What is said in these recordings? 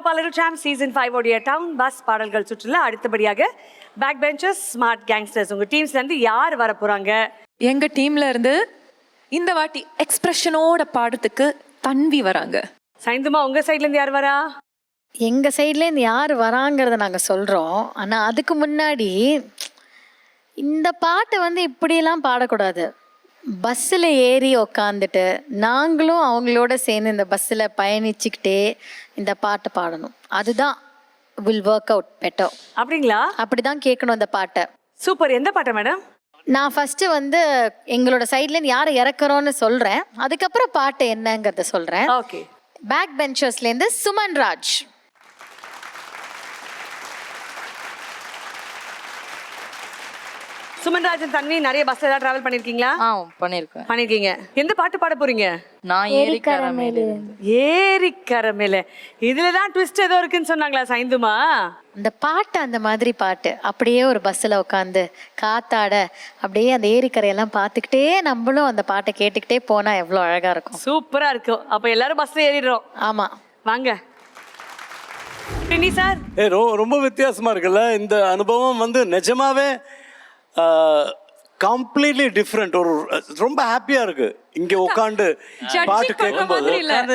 பலரும் சாம் சீசன் 5 உடைய town bus பாடல்கள் சுற்றுல அடுத்தபடியாக பேக் பெஞ்சர்ஸ் ஸ்மார்ட் கேங்ஸ்டர்ஸ் உங்க டீம்ஸ்ல இருந்து யார் வர போறாங்க? எங்க டீம்ல இருந்து இந்த வாட்டி எக்ஸ்பிரஷனோட பாடத்துக்கு தன்வி வராங்க. சைந்துமா உங்க சைட்ல இருந்து யார் வரா? எங்க சைட்லேருந்து யார் வராங்கிறத நாங்கள் சொல்கிறோம். ஆனால் அதுக்கு முன்னாடி இந்த பாட்டை வந்து இப்படியெல்லாம் பாடக்கூடாது. பஸ்ஸில் ஏறி உக்காந்துட்டு நாங்களும் அவங்களோட சேர்ந்து இந்த பஸ்ஸில் பயணிச்சுக்கிட்டே இந்த பாட்டை பாடணும். அதுதான் வில் ஒர்க் அவுட் பெட்டர். அப்படிங்களா? அப்படி தான் கேட்கணும் இந்த பாட்டை. சூப்பர். எந்த பாட்டை மேடம்? நான் ஃபஸ்ட்டு வந்து எங்களோட சைட்லேருந்து யாரை இறக்குறோன்னு சொல்கிறேன். அதுக்கப்புறம் பாட்டு என்னங்கிறத சொல்கிறேன். ஓகே. பேக் பெஞ்சர்ஸ்லேருந்து சுமன் ராஜ். சுமன்ராஜன் தன்வி நிறைய பஸ்ல ஏதாவது டிராவல் பண்ணிருக்கீங்களா? பண்ணிருக்கீங்க. எந்த பாட்டு பாட போறீங்க? நான் ஏரிக்கரை மேலே. ஏரிக்கரை மேல. இதுலதான் ட்விஸ்ட் ஏதோ இருக்குன்னு சொன்னாங்களா சைந்துமா? அந்த பாட்டு அந்த மாதிரி பாட்டு அப்படியே ஒரு பஸ்ஸில் உட்காந்து காத்தாட அப்படியே அந்த ஏரிக்கரையெல்லாம் பார்த்துக்கிட்டே நம்மளும் அந்த பாட்டை கேட்டுக்கிட்டே போனா எவ்வளோ அழகா இருக்கும். சூப்பரா இருக்கும். அப்ப எல்லாரும் பஸ்ல ஏறிடுறோம். ஆமா வாங்க சார். ரொம்ப வித்தியாசமா இருக்குல்ல இந்த அனுபவம். வந்து நிஜமாவே கம்ப்ளீட்லி டிஃப்ரெண்ட். ஒரு ரொம்ப ஹாப்பியா இருக்கு இங்க உட்காந்து பாட்டு கேட்கும்போது.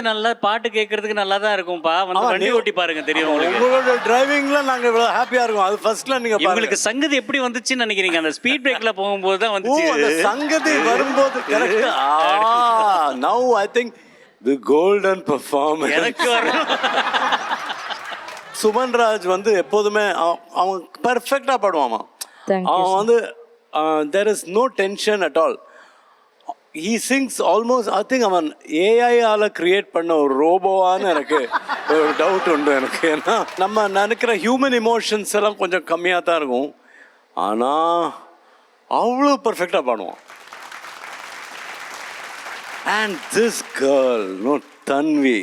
நல்லா பாட்டு கேட்கறதுக்கு நல்லா தான் இருக்கும்பா. வந்து வண்டி ஓட்டி பாருங்க தெரியும் உங்களுக்கு. உங்களோட டிரைவிங்ல நாங்க இவ்வளவு ஹாப்பியா இருக்கோம். அது ஃபர்ஸ்ட்ல நீங்க உங்களுக்கு சங்கதி எப்படி வந்துச்சுன்னு நினைக்கிறீங்க? அந்த ஸ்பீட் பிரேக்ல போகும்போது தான் வந்துச்சு. அந்த சங்கதி வரும்போது கரெக்ட். நவ I think the golden performance எனக்கு வரும். சுமன்ராஜ் வந்து எப்போதுமே அவன் பெர்ஃபெக்டா பாடுவான். அவன் வந்து there is no tension at all. He sings almost, I think அவன் AI ஆல கிரியேட் பண்ண ஒரு ரோபோவான்னு எனக்கு ஒரு டவுட் உண்டு எனக்கு. ஏன்னா நம்ம நினைக்கிற ஹியூமன் இமோஷன்ஸ் எல்லாம் கொஞ்சம் கம்மியாக தான் இருக்கும். ஆனால் அவ்வளோ பர்ஃபெக்டாக பாடுவான். And this girl no Tanvi,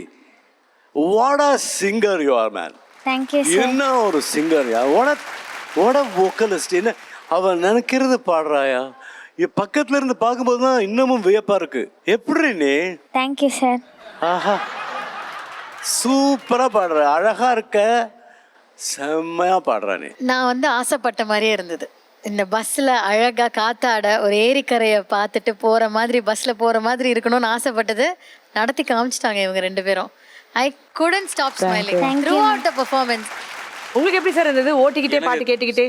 what a singer you are man. என்ன ஒரு சிங்கர் யா. what a vocalist. என்ன அவன் நினைக்கிறது பாடுறாயா? பக்கத்துல இருந்து பார்க்கும்போது தான் இன்னமும் வியப்பா இருக்கு. எப்படி நீ? Thank you sir. ஆஹா, சூப்பரா பாடுற, அழகா இருக்க, செம்மையா பாடுற நீ. நான் வந்து ஆசைப்பட்ட மாதிரியே இருந்தது. இந்த பஸ்ஸில் அழகா காத்தாட ஒரு ஏரிக்கரையை பார்த்துட்டு போற மாதிரி பஸ்ல போற மாதிரி இருக்கணும்னு ஆசைப்பட்டது நடத்தி காமிச்சிட்டாங்க இவங்க ரெண்டு பேரும். I couldn't stop smiling throughout the performance. உங்களுக்கு எப்படி சார் இருந்தது ஓட்டிக்கிட்டே பாட்டு கேட்டுக்கிட்டே?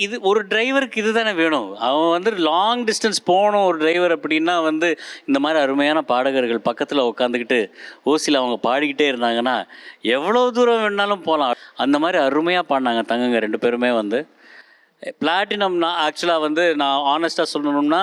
இது ஒரு டிரைவருக்கு இதுதானே வேணும். அவன் வந்து லாங் டிஸ்டன்ஸ் போகணும் ஒரு டிரைவர் அப்படின்னா வந்து இந்த மாதிரி அருமையான பாடகர்கள் பக்கத்தில் உட்காந்துக்கிட்டு ஓசியில் அவங்க பாடிக்கிட்டே இருந்தாங்கன்னா எவ்வளோ தூரம் வேணாலும் போகலாம். அந்த மாதிரி அருமையாக பாடினாங்க தங்கங்க ரெண்டு பேருமே. வந்து பிளாட்டினம் நான் ஆக்சுவலாக வந்து நான் ஆனஸ்டாக சொல்லணும்னா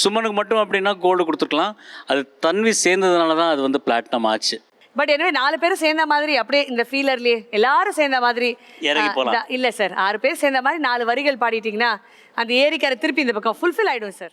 சுமனுக்கு மட்டும் அப்படின்னா கோல்டு கொடுத்துருக்கலாம். அது தன்வி சேர்ந்ததுனால தான் அது வந்து பிளாட்டினம் ஆச்சு. பட் எனவே 4 பேரும் சேர்ந்த மாதிரி அப்படியே இந்த ஃபீலர்லயே எல்லாரும் சேர்ந்த மாதிரி இறங்கி போலாம். இல்ல சார், 6 பேர் சேர்ந்த மாதிரி 4 வரிகள் பாடிட்டீங்கன்னா அந்த ஏரிக்கரை திருப்பி இந்த பக்கம் ஃபுல்ஃபில் ஆயிடும் சார்.